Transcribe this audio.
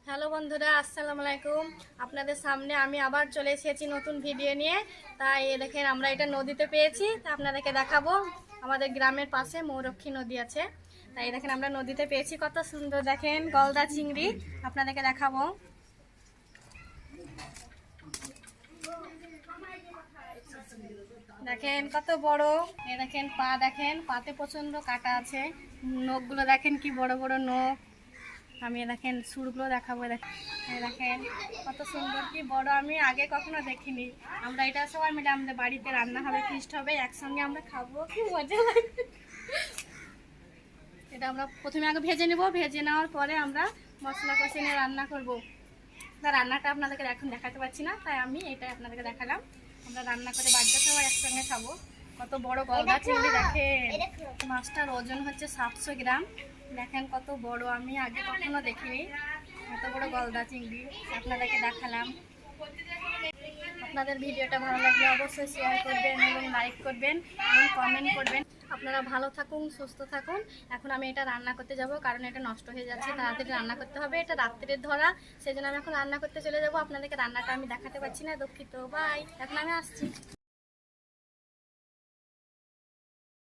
Hello বন্ধুরা, আসসালামু আলাইকুম। আপনাদের সামনে আমি আবার চলে এসেছি নতুন ভিডিও নিয়ে। তাই দেখেন আমরা এটা নদীতে পেয়েছি, তা আপনাদেরকে দেখাবো। আমাদের গ্রামের পাশে মৌরক্ষী নদী আছে, তাই দেখেন আমরা নদীতে পেয়েছি। কত সুন্দর দেখেন গলদা চিংড়ি, আপনাদেরকে দেখাবো। দেখেন কত বড়, এ দেখেন পা, দেখেন পাতে প্রচন্ড কাটা আছে। নখগুলো দেখেন কি বড় বড় নখ। আমি দেখেন সুরগুলো দেখাবো। দেখেন কত সুন্দর কি বড়, আমি আগে কখনো দেখিনি। আমরা এটা সবাই মিলে আমাদের বাড়িতে রান্না হবে, ফিস্ট হবে, একসঙ্গে আমরা খাবো, কি মজা লাগবে। এটা আমরা প্রথমে আগে ভেজে নেব, ভেজে নেওয়ার পরে আমরা মশলা কষে নিয়ে রান্না করব। তা রান্নাটা আপনাদেরকে এখন দেখাতে পারছি না, তাই আমি এটাই আপনাদেরকে দেখালাম। আমরা রান্না করে বাড়িতে সবাই একসঙ্গে খাবো। কত বড় গলদা চিংড়ি দেখেন, মাছটার ওজন হচ্ছে 700 গ্রাম। দেখেন কত বড়, আমি আগে কখনো দেখিনি এত বড় গলদা চিংড়ি। আপনাদেরকে দেখালাম। আপনাদের ভিডিওটা ভালো লাগলে অবশ্যই শেয়ার করবেন এবং লাইক করবেন এবং কমেন্ট করবেন। আপনারা ভালো থাকুন, সুস্থ থাকুন। এখন আমি এটা রান্না করতে যাব, কারণ এটা নষ্ট হয়ে যাচ্ছে, তাড়াতাড়ি রান্না করতে হবে। এটা রাত্রের ধরা, সেই জন্য আমি এখন রান্না করতে চলে যাব। আপনাদেরকে রান্নাটা আমি দেখাতে পারছি না, দুঃখিত। বাই, এখন আমি আসছি।